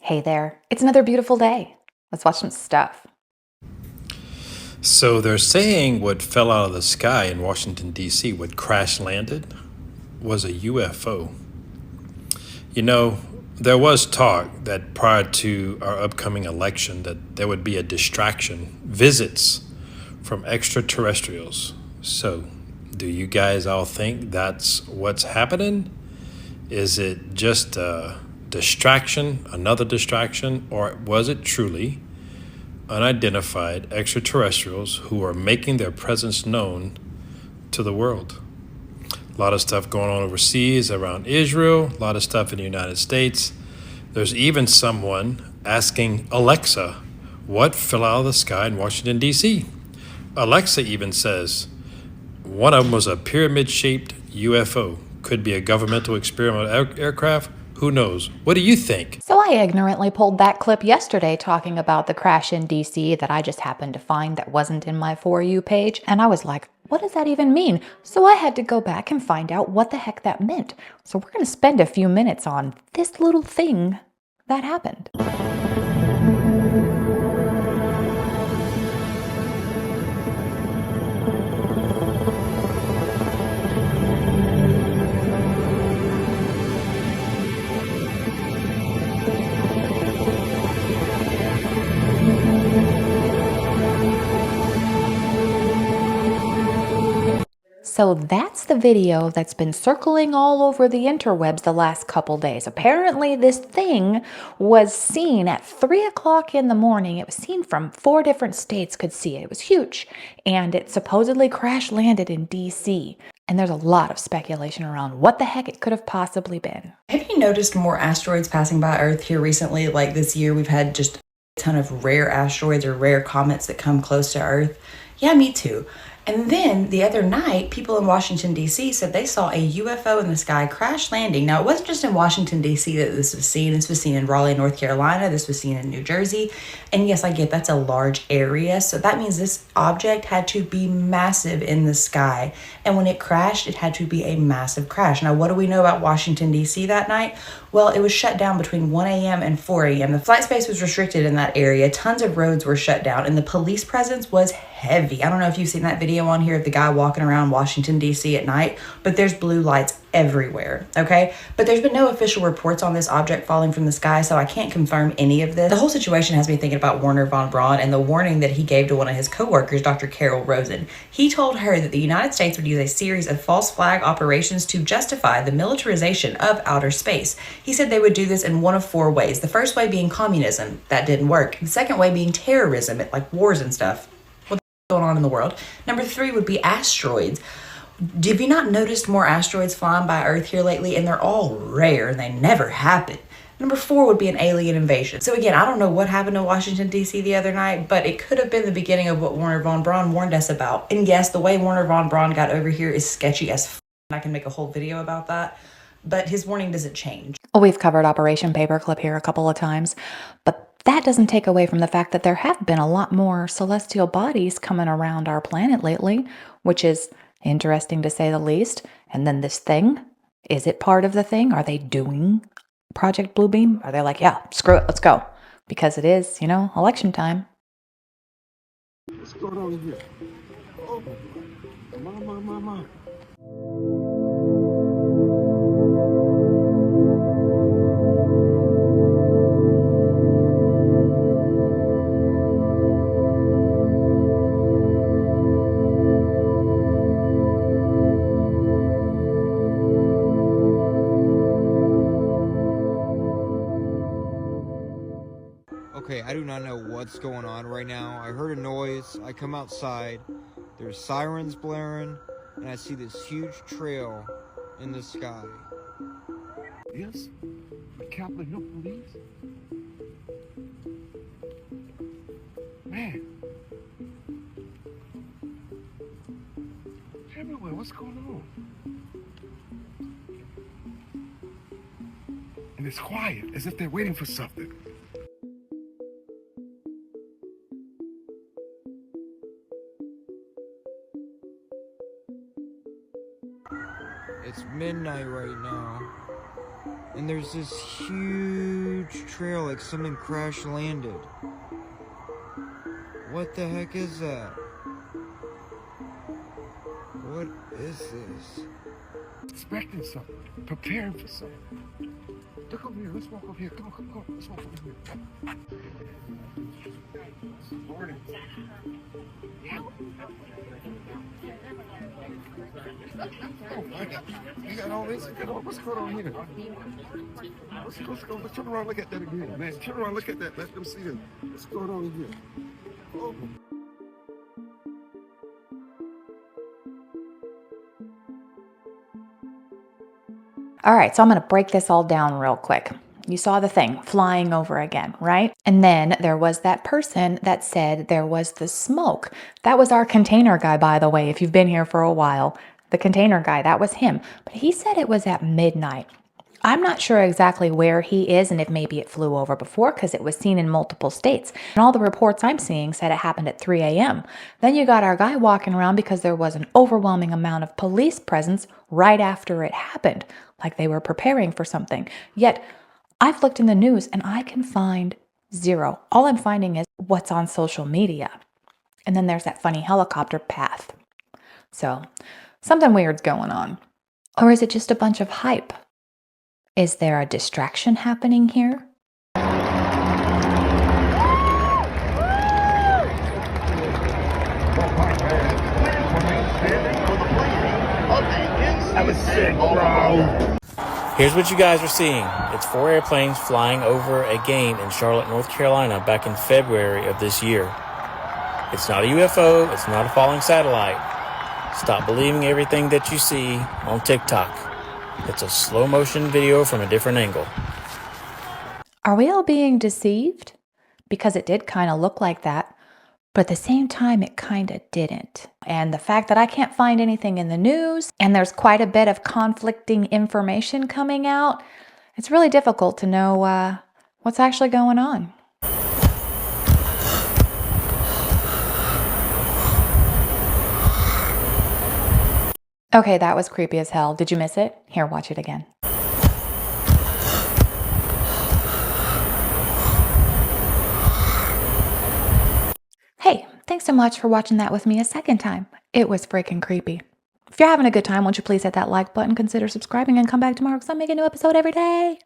Hey there, it's another beautiful day. Let's watch some stuff. So they're saying what fell out of the sky in Washington, D.C., what crash landed, was a UFO. You know, there was talk that prior to our upcoming election that there would be a distraction, visits from extraterrestrials. So, do you guys all think that's what's happening? Is it just a distraction, another distraction, or was it truly unidentified extraterrestrials who are making their presence known to the world? A lot of stuff going on overseas around Israel, a lot of stuff in the United States. There's even someone asking Alexa, what fell out of the sky in Washington, D.C.? Alexa even says one of them was a pyramid shaped UFO. Could be a governmental experimental aircraft. Who knows? What do you think? So, I ignorantly pulled that clip yesterday talking about the crash in DC that I just happened to find that wasn't in my For You page, and I was like, what does that even mean? So, I had to go back and find out what the heck that meant. So, we're going to spend a few minutes on this little thing that happened. So that's the video that's been circling all over the interwebs the last couple days. Apparently, this thing was seen at 3 o'clock in the morning. It was seen from 4 different states could see it. It was huge. And it supposedly crash landed in DC. And there's a lot of speculation around what the heck it could have possibly been. Have you noticed more asteroids passing by Earth here recently? Like this year, we've had just a ton of rare asteroids or rare comets that come close to Earth. Yeah, me too. And then the other night, people in Washington, D.C. said they saw a UFO in the sky crash landing. Now, it wasn't just in Washington, D.C. that this was seen. This was seen in Raleigh, North Carolina. This was seen in New Jersey. And yes, I get that's a large area. So that means this object had to be massive in the sky. And when it crashed, it had to be a massive crash. Now, what do we know about Washington, D.C. that night? Well, it was shut down between 1 a.m. and 4 a.m. The flight space was restricted in that area. Tons of roads were shut down, and the police presence was heavy. I don't know if you've seen that video on here of the guy walking around Washington, D.C. at night, but there's blue lights everywhere, okay? But there's been no official reports on this object falling from the sky, so I can't confirm any of this. The whole situation has me thinking about Wernher von Braun and the warning that he gave to one of his coworkers, Dr. Carol Rosen. He told her that the United States would use a series of false flag operations to justify the militarization of outer space. He said they would do this in one of 4 ways. The first way being communism. That didn't work. The second way being terrorism, like wars and stuff. What's going on in the world? Number 3 would be asteroids. Have you not noticed more asteroids flying by Earth here lately? And they're all rare and they never happen. Number 4 would be an alien invasion. So again, I don't know what happened to Washington, D.C. the other night, but it could have been the beginning of what Wernher von Braun warned us about. And yes, the way Wernher von Braun got over here is sketchy as f***. I can make a whole video about that. But his warning doesn't change. Well, we've covered Operation Paperclip here a couple of times, but that doesn't take away from the fact that there have been a lot more celestial bodies coming around our planet lately, which is interesting to say the least. And then this thing, is it part of the thing? Are they doing Project Bluebeam? Are they like, yeah, screw it, let's go? Because it is, election time. What's going on here? Oh, mama. Okay, I do not know what's going on right now. I heard a noise. I come outside. There's sirens blaring, and I see this huge trail in the sky. Yes? The Capitol Hill police? Man. Everywhere, what's going on? And it's quiet, as if they're waiting for something. It's midnight right now, and there's this huge trail like something crash landed. What the heck is that? What is this? Expecting something. Preparing for something. Look over here. Let's walk over here. Come on, come on. Let's walk over here. Morning. You got all this? What's going on here? Let's go. Let's turn around and look at that again, man. Turn around and look at that. Let them see this. What's going on here? Oh. All right, so I'm going to break this all down real quick. You saw the thing flying over again, right? And then there was that person that said there was the smoke. That was our container guy, by the way, if you've been here for a while. The container guy, that was him. But he said it was at midnight. I'm not sure exactly where he is and if maybe it flew over before because it was seen in multiple states. And all the reports I'm seeing said it happened at 3 a.m. Then you got our guy walking around because there was an overwhelming amount of police presence right after it happened, like they were preparing for something. Yet, I've looked in the news and I can find zero. All I'm finding is what's on social media. And then there's that funny helicopter path. So, something weird's going on. Or is it just a bunch of hype? Is there a distraction happening here? That was sick, bro. Here's what you guys are seeing. It's 4 airplanes flying over a game in Charlotte, North Carolina back in February of this year. It's not a UFO. It's not a falling satellite. Stop believing everything that you see on TikTok. It's a slow motion video from a different angle. Are we all being deceived? Because it did kind of look like that, but at the same time, it kind of didn't. And the fact that I can't find anything in the news, and there's quite a bit of conflicting information coming out, it's really difficult to know what's actually going on. Okay, that was creepy as hell. Did you miss it? Here, watch it again. Hey, thanks so much for watching that with me a second time. It was freaking creepy. If you're having a good time, won't you please hit that like button, consider subscribing, and come back tomorrow because I make a new episode every day.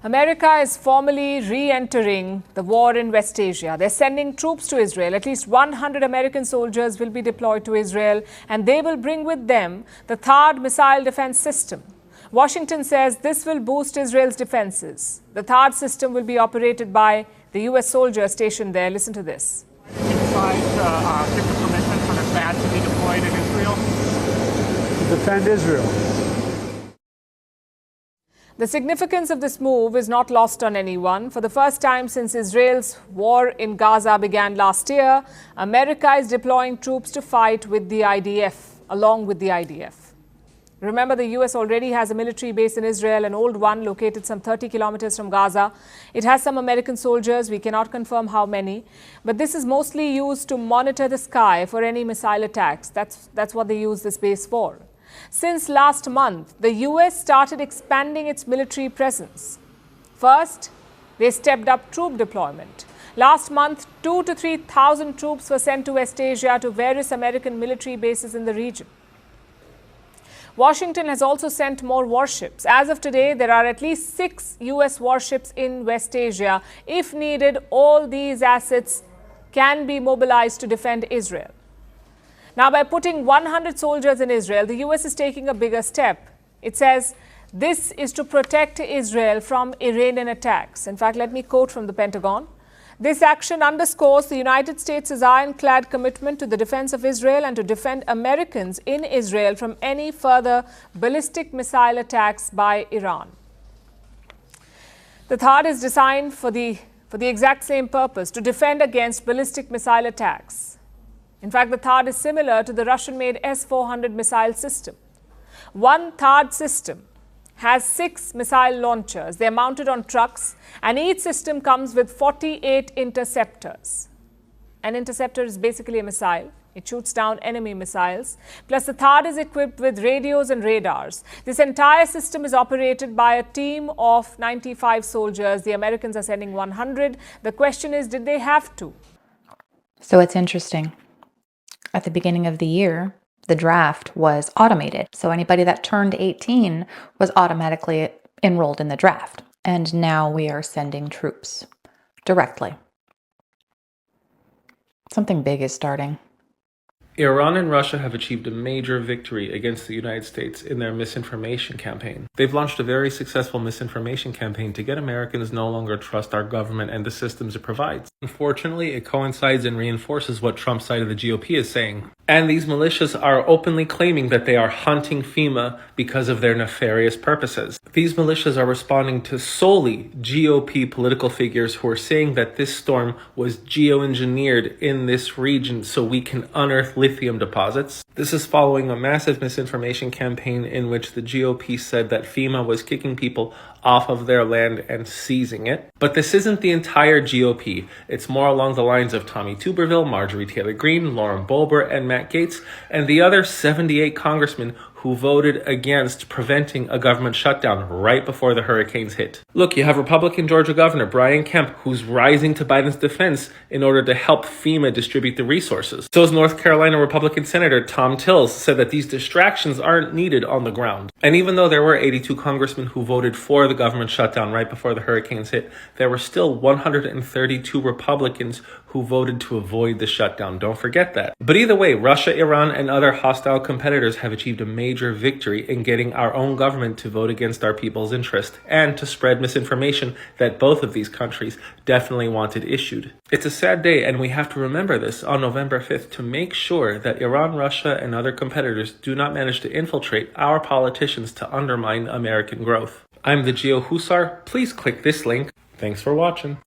America is formally re-entering the war in West Asia. They're sending troops to Israel. At least 100 American soldiers will be deployed to Israel, and they will bring with them the THAAD missile defense system. Washington says this will boost Israel's defenses. The THAAD system will be operated by the U.S. soldiers stationed there. Listen to this. Decide to give the permission for the THAAD to be deployed in Israel? To defend Israel. The significance of this move is not lost on anyone. For the first time since Israel's war in Gaza began last year, America is deploying troops to fight with the IDF, along with the IDF. Remember, the US already has a military base in Israel, an old one located some 30 kilometers from Gaza. It has some American soldiers. We cannot confirm how many. But this is mostly used to monitor the sky for any missile attacks. That's what they use this base for. Since last month, the US started expanding its military presence. First, they stepped up troop deployment. Last month, 2,000 to 3,000 troops were sent to West Asia to various American military bases in the region. Washington has also sent more warships. As of today, there are at least 6 US warships in West Asia. If needed, all these assets can be mobilized to defend Israel. Now, by putting 100 soldiers in Israel, the US is taking a bigger step. It says this is to protect Israel from Iranian attacks. In fact, let me quote from the Pentagon. This action underscores the United States' ironclad commitment to the defense of Israel and to defend Americans in Israel from any further ballistic missile attacks by Iran. The THAAD is designed for the exact same purpose, to defend against ballistic missile attacks. In fact, the THAAD is similar to the Russian-made S-400 missile system. One THAAD system has 6 missile launchers. They're mounted on trucks, and each system comes with 48 interceptors. An interceptor is basically a missile. It shoots down enemy missiles. Plus, the THAAD is equipped with radios and radars. This entire system is operated by a team of 95 soldiers. The Americans are sending 100. The question is, did they have to? So it's interesting. At the beginning of the year, the draft was automated. So anybody that turned 18 was automatically enrolled in the draft. And now we are sending troops directly. Something big is starting. Iran and Russia have achieved a major victory against the United States in their misinformation campaign. They've launched a very successful misinformation campaign to get Americans no longer trust our government and the systems it provides. Unfortunately, it coincides and reinforces what Trump's side of the GOP is saying. And these militias are openly claiming that they are hunting FEMA because of their nefarious purposes. These militias are responding to solely GOP political figures who are saying that this storm was geoengineered in this region so we can unearth lithium deposits. This is following a massive misinformation campaign in which the GOP said that FEMA was kicking people off of their land and seizing it. But this isn't the entire GOP. It's more along the lines of Tommy Tuberville, Marjorie Taylor Greene, Lauren Boebert, and Matt Gaetz, and the other 78 congressmen who voted against preventing a government shutdown right before the hurricanes hit. Look, you have Republican Georgia Governor Brian Kemp, who's rising to Biden's defense in order to help FEMA distribute the resources. So is North Carolina Republican Senator Tom Tillis said that these distractions aren't needed on the ground. And even though there were 82 congressmen who voted for the government shutdown right before the hurricanes hit, there were still 132 Republicans who voted to avoid the shutdown. Don't forget that. But either way, Russia, Iran, and other hostile competitors have achieved a major victory in getting our own government to vote against our people's interest and to spread misinformation that both of these countries definitely wanted issued. It's a sad day, and we have to remember this on November 5th to make sure that Iran, Russia, and other competitors do not manage to infiltrate our politicians to undermine American growth. I'm the Geo Hussar. Please click this link. Thanks for watching.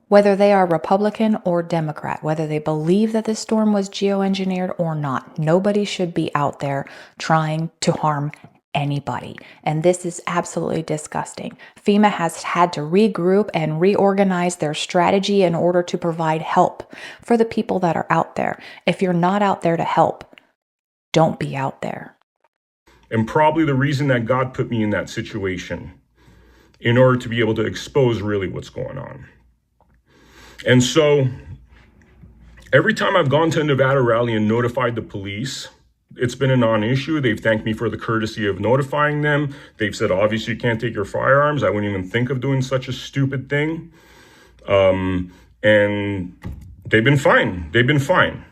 Whether they are Republican or Democrat, whether they believe that this storm was geoengineered or not, nobody should be out there trying to harm anybody. And this is absolutely disgusting. FEMA has had to regroup and reorganize their strategy in order to provide help for the people that are out there. If you're not out there to help, don't be out there. And probably the reason that God put me in that situation, in order to be able to expose really what's going on. And so every time I've gone to a Nevada rally and notified the police, it's been a non-issue. They've thanked me for the courtesy of notifying them. They've said, obviously, you can't take your firearms. I wouldn't even think of doing such a stupid thing. And they've been fine. They've been fine.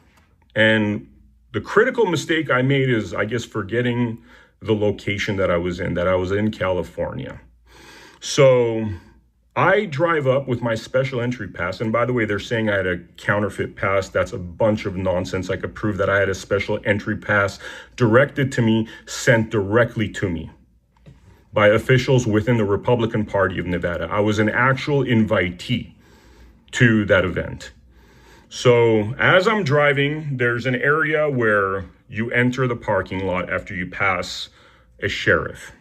And the critical mistake I made is, I guess, forgetting the location that I was in California. So I drive up with my special entry pass. And by the way, they're saying I had a counterfeit pass. That's a bunch of nonsense. I could prove that I had a special entry pass directed to me, sent directly to me by officials within the Republican Party of Nevada. I was an actual invitee to that event. So as I'm driving, there's an area where you enter the parking lot after you pass a sheriff.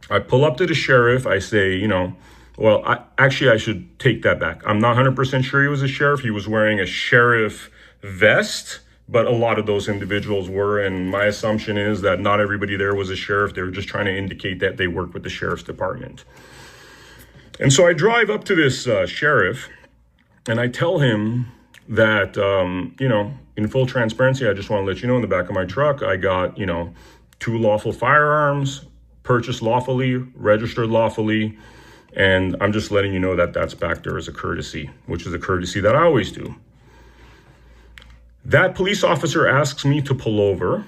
I pull up to the sheriff. I say, I should take that back. I'm not 100% sure he was a sheriff. He was wearing a sheriff vest, but a lot of those individuals were. And my assumption is that not everybody there was a sheriff. They were just trying to indicate that they worked with the sheriff's department. And so I drive up to this sheriff and I tell him that, in full transparency, I just want to let you know in the back of my truck, I got, 2 lawful firearms, purchased lawfully, registered lawfully. And I'm just letting you know that that's back there as a courtesy, which is a courtesy that I always do. That police officer asks me to pull over.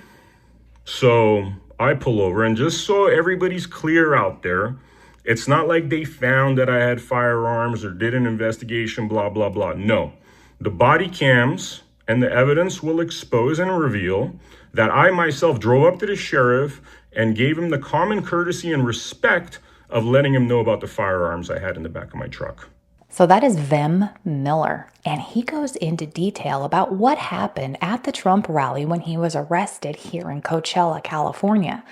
So I pull over, and just so everybody's clear out there, it's not like they found that I had firearms or did an investigation, blah, blah, blah. No, the body cams and the evidence will expose and reveal that I myself drove up to the sheriff and gave him the common courtesy and respect of letting him know about the firearms I had in the back of my truck. So that is Vem Miller, and he goes into detail about what happened at the Trump rally when he was arrested here in Coachella, California.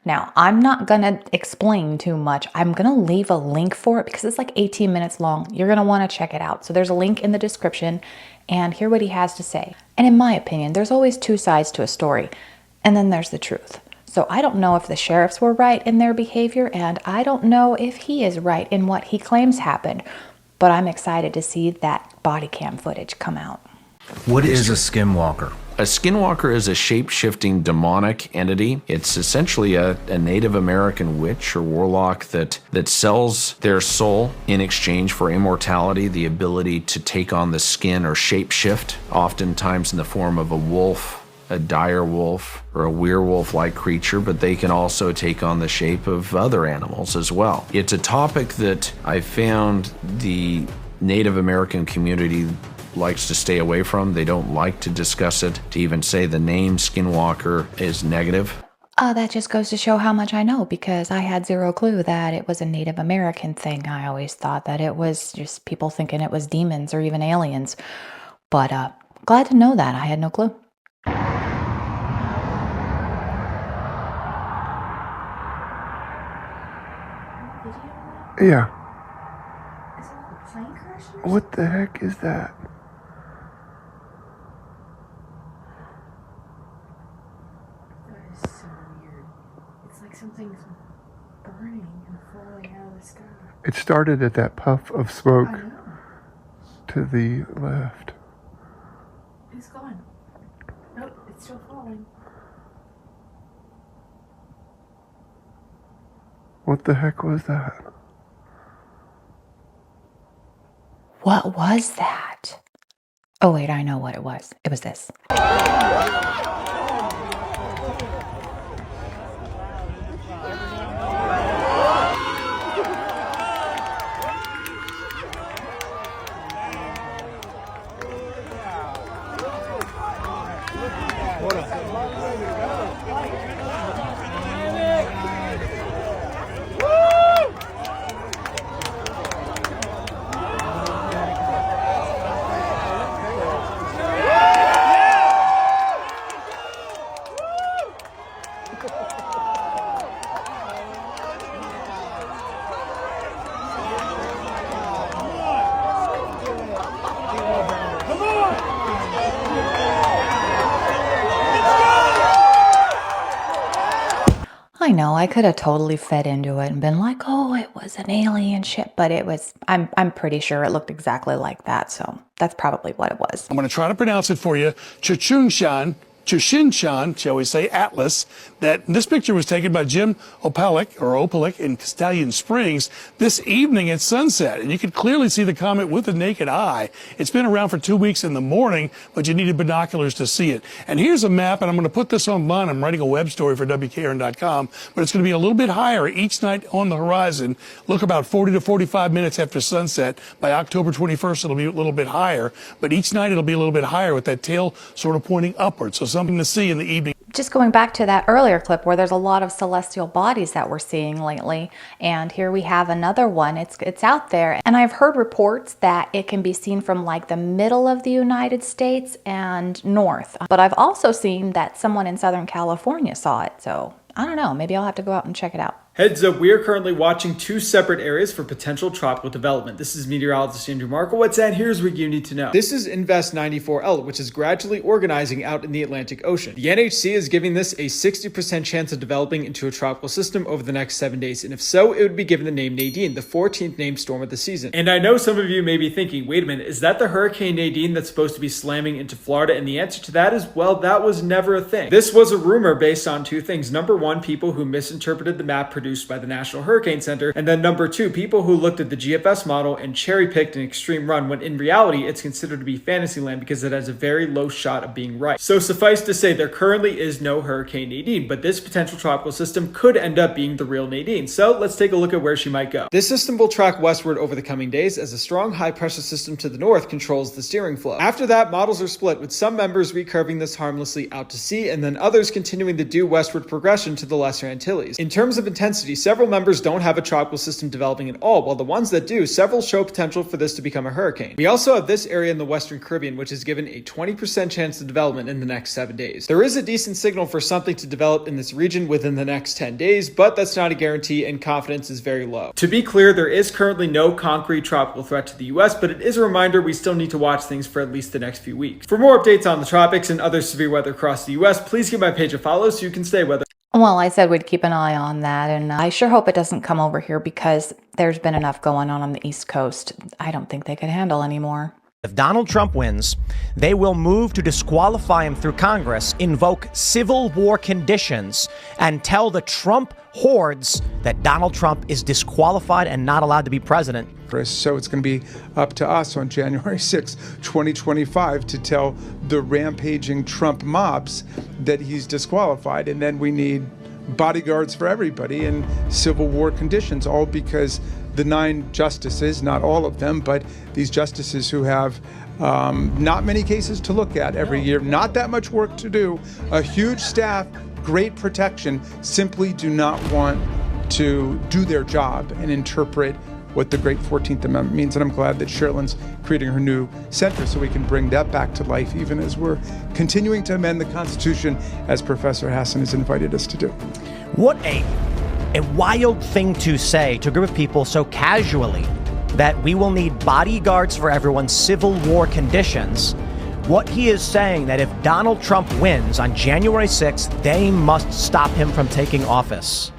Now, I'm not going to explain too much. I'm going to leave a link for it because it's like 18 minutes long. You're going to want to check it out. So there's a link in the description and hear what he has to say. And in my opinion, there's always two sides to a story. And then there's the truth. So I don't know if the sheriffs were right in their behavior, and I don't know if he is right in what he claims happened. But I'm excited to see that body cam footage come out. What is a skinwalker? A skinwalker is a shape-shifting demonic entity. It's essentially a Native American witch or warlock that sells their soul in exchange for immortality, the ability to take on the skin or shape-shift, oftentimes in the form of a wolf, a dire wolf, or a werewolf-like creature, but they can also take on the shape of other animals as well. It's a topic that I found the Native American community likes to stay away from. They don't like to discuss it. To even say the name Skinwalker is negative. That just goes to show how much I know, because I had zero clue that it was a Native American thing. I always thought that it was just people thinking it was demons or even aliens. But glad to know that. I had no clue. Yeah. What the heck is that? That is so weird. It's like something's burning and falling out of the sky. It started at that puff of smoke to the left. It's gone. Nope, it's still falling. What the heck was that? What was that? Oh, wait, I know what it was. It was this. I know, I could have totally fed into it and been like, oh, it was an alien ship, but it was, I'm pretty sure it looked exactly like that, so that's probably what it was. I'm going to try to pronounce it for you. Chushinshan, shall we say, Atlas. This picture was taken by Jim Opalik in Stallion Springs this evening at sunset. And you could clearly see the comet with the naked eye. It's been around for 2 weeks in the morning, but you needed binoculars to see it. And here's a map, and I'm going to put this online. I'm writing a web story for WKRN.com, but it's going to be a little bit higher each night on the horizon. Look about 40 to 45 minutes after sunset. By October 21st, it'll be a little bit higher, but each night it'll be a little bit higher with that tail sort of pointing upwards. So something to see in the evening. Just going back to that earlier clip where there's a lot of celestial bodies that we're seeing lately, and here we have another one. It's out there, and I've heard reports that it can be seen from like the middle of the United States and north. But I've also seen that someone in Southern California saw it, so I don't know, maybe I'll have to go out and check it out. Heads up, we are currently watching two separate areas for potential tropical development. This is meteorologist Andrew Markowitz, and here's what you need to know. This is Invest 94L, which is gradually organizing out in the Atlantic Ocean. The NHC is giving this a 60% chance of developing into a tropical system over the next 7 days, and if so, it would be given the name Nadine, the 14th named storm of the season. And I know some of you may be thinking, wait a minute, is that the Hurricane Nadine that's supposed to be slamming into Florida? And the answer to that is, well, that was never a thing. This was a rumor based on two things. Number one, people who misinterpreted the map produced by the National Hurricane Center, and then number two, people who looked at the GFS model and cherry-picked an extreme run when in reality it's considered to be Fantasyland because it has a very low shot of being right. So suffice to say, there currently is no Hurricane Nadine, but this potential tropical system could end up being the real Nadine. So let's take a look at where she might go. This system will track westward over the coming days as a strong high-pressure system to the north controls the steering flow. After that, models are split, with some members recurving this harmlessly out to sea and then others continuing the due westward progression to the Lesser Antilles. In terms of intensity, intensity, several members don't have a tropical system developing at all, while the ones that do, several show potential for this to become a hurricane. We also have this area in the Western Caribbean, which is given a 20% chance of development in the next 7 days. There is a decent signal for something to develop in this region within the next 10 days, but that's not a guarantee and confidence is very low. To be clear, there is currently no concrete tropical threat to the US, but it is a reminder we still need to watch things for at least the next few weeks. For more updates on the tropics and other severe weather across the US, please give my page a follow so you can stay weather. Well, I said we'd keep an eye on that, and I sure hope it doesn't come over here because there's been enough going on the East Coast. I don't think they could handle anymore. If Donald Trump wins, they will move to disqualify him through Congress, invoke civil war conditions, and tell the Trump hordes that Donald Trump is disqualified and not allowed to be president. So it's going to be up to us on January 6, 2025 to tell the rampaging Trump mobs that he's disqualified. And then we need bodyguards for everybody and civil war conditions, all because the 9 justices, not all of them, but these justices who have not many cases to look at every year, not that much work to do, a huge staff, great protection, simply do not want to do their job and interpret what the great 14th Amendment means. And I'm glad that Sherilyn's creating her new center so we can bring that back to life, even as we're continuing to amend the Constitution, as Professor Hassan has invited us to do. What a wild thing to say to a group of people so casually, that we will need bodyguards for everyone's civil war conditions. What he is saying that if Donald Trump wins on January 6th, they must stop him from taking office.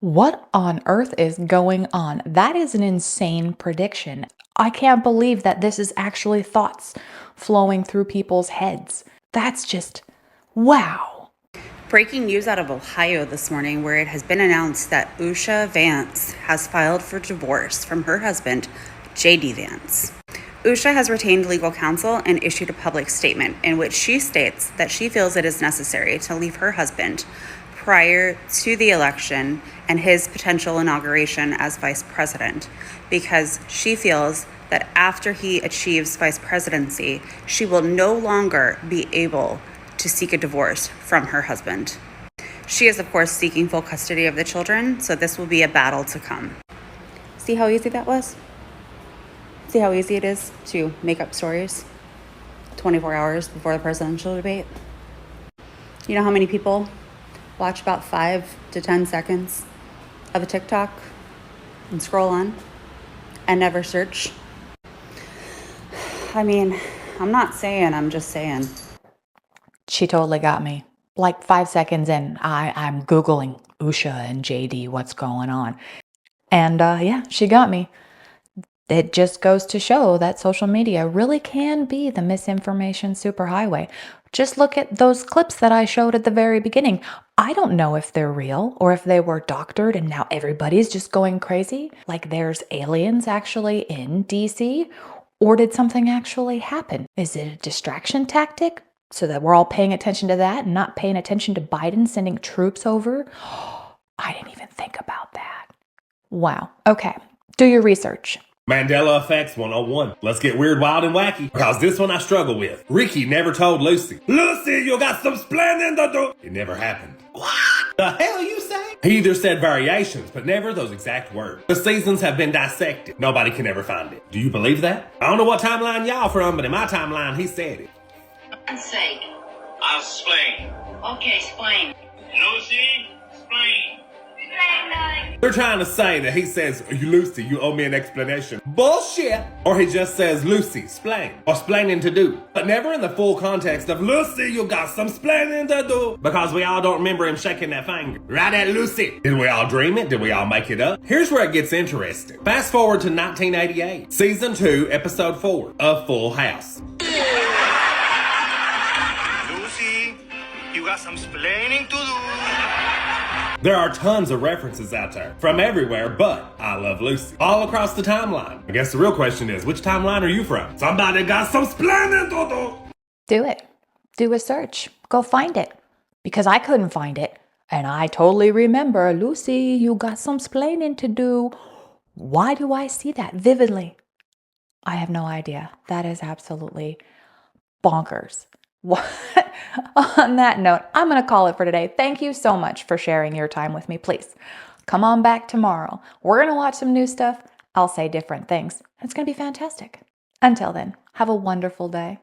What on earth is going on? That is an insane prediction. I can't believe that this is actually thoughts flowing through people's heads. That's just, wow. Breaking news out of Ohio this morning, where it has been announced that Usha Vance has filed for divorce from her husband, J.D. Vance. Usha has retained legal counsel and issued a public statement in which she states that she feels it is necessary to leave her husband prior to the election and his potential inauguration as vice president, because she feels that after he achieves vice presidency, she will no longer be able to seek a divorce from her husband. She is, of course, seeking full custody of the children, so this will be a battle to come. See how easy that was? See how easy it is to make up stories 24 hours before the presidential debate? You know how many people watch about 5 to 10 seconds of a TikTok and scroll on and never search? I mean, I'm not saying, I'm just saying. She totally got me. Like 5 seconds in, I'm Googling Usha and JD, what's going on? And yeah, she got me. It just goes to show that social media really can be the misinformation superhighway. Just look at those clips that I showed at the very beginning. I don't know if they're real or if they were doctored and now everybody's just going crazy. Like there's aliens actually in DC, or did something actually happen? Is it a distraction tactic so that we're all paying attention to that and not paying attention to Biden sending troops over? I didn't even think about that. Wow. Okay. Do your research. Mandela Effects 101. Let's get weird, wild, and wacky, because this one I struggle with. Ricky never told Lucy, "Lucy, you got some splendid." It never happened. What the hell you say? He either said variations, but never those exact words. The seasons have been dissected. Nobody can ever find it. Do you believe that? I don't know what timeline y'all from, but in my timeline, he said it. Sake. I'll explain. Okay, explain. Lucy, explain. They're trying to say that he says, "Lucy, you owe me an explanation." Bullshit! Or he just says, "Lucy, explain," or "splaining to do," but never in the full context of, "Lucy, you got some splaining to do," because we all don't remember him shaking that finger. Right at Lucy. Did we all dream it? Did we all make it up? Here's where it gets interesting. Fast forward to 1988, season 2, episode 4 of Full House. Lucy, you got some splaining to do. There are tons of references out there from everywhere, but I Love Lucy all across the timeline. I guess the real question is, which timeline are you from? Somebody got some splendid to do. Do it. Do a search. Go find it. Because I couldn't find it. And I totally remember, Lucy, you got some splaining to do. Why do I see that vividly? I have no idea. That is absolutely bonkers. What? On that note, I'm going to call it for today. Thank you so much for sharing your time with me. Please Come on back tomorrow. We're going to watch some new stuff. I'll say different things. It's going to be fantastic. Until then, have a wonderful day.